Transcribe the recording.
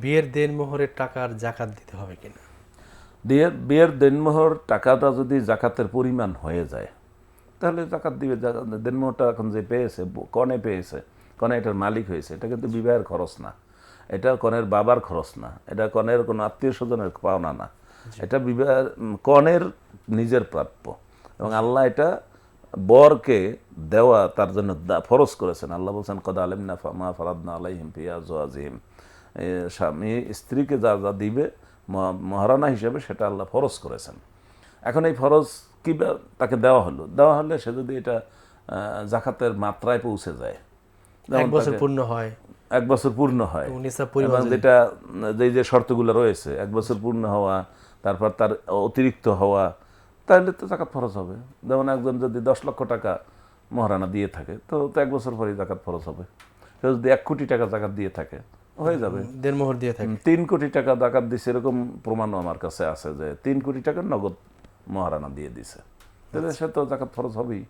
বিয়ের দেনমোহরের টাকার জাকাত দিতে হবে কিনা? বিয়ের দেনমোহর টাকাটা যদি জাকাতের পরিমাণ হয়ে যায় তাহলে জাকাত দিবে। দেনমোহরটা এখন যে পেয়েছে, কনে পেয়েছে, কনে এটার মালিক হয়েছে, এটা কিন্তু বিবাহের খরচ না, এটা কনের বাবার খরচ না, এটা কনের কোনো আত্মীয় স্বজনের পাওনা না, এটা বিবাহের কনের নিজের প্রাপ্য। এবং আল্লাহ এটা বরকে দেওয়া তার জন্য ফরজ করেছেন। আল্লাহ বলছেন কদ আলিমনা মা ফারাদনা আলাইহিম ফি আজওয়াজিহিম, স্বামী স্ত্রীকে যা যা দিবে মহারানা হিসেবে সেটা আল্লাহ ফরজ করেছেন। এখন এই ফরজ কি তাকে দেওয়া হলে সে যদি এটা জাকাতের মাত্রায় পৌঁছে যায়, এক বছর পূর্ণ হয়, 1 বছর পূর্ণ হয়, নিসাব পরিমাণ এবং যেটা যে শর্তগুলো রয়েছে 1 বছর পূর্ণ হওয়া, তারপর তার অতিরিক্ত হওয়া, তাহলে তো জাকাত ফরজ হবে। যেমন একজন যদি 10 লক্ষ টাকা মহারানা দিয়ে থাকে তো 1 বছর পরেই জাকাত ফরজ হবে। সে যদি 1 কোটি টাকা জাকাত দিয়ে থাকে হয়ে যাবে। দেনমোহর দিয়ে থাকে। 3 কোটি টাকা জাকাত দিছে, এরকম প্রমাণও আমার কাছে আছে যে 3 কোটি টাকা নগদ মহারানা দিয়ে দিছে, তাহলে সে তো জাকাত ফরজ হবেই।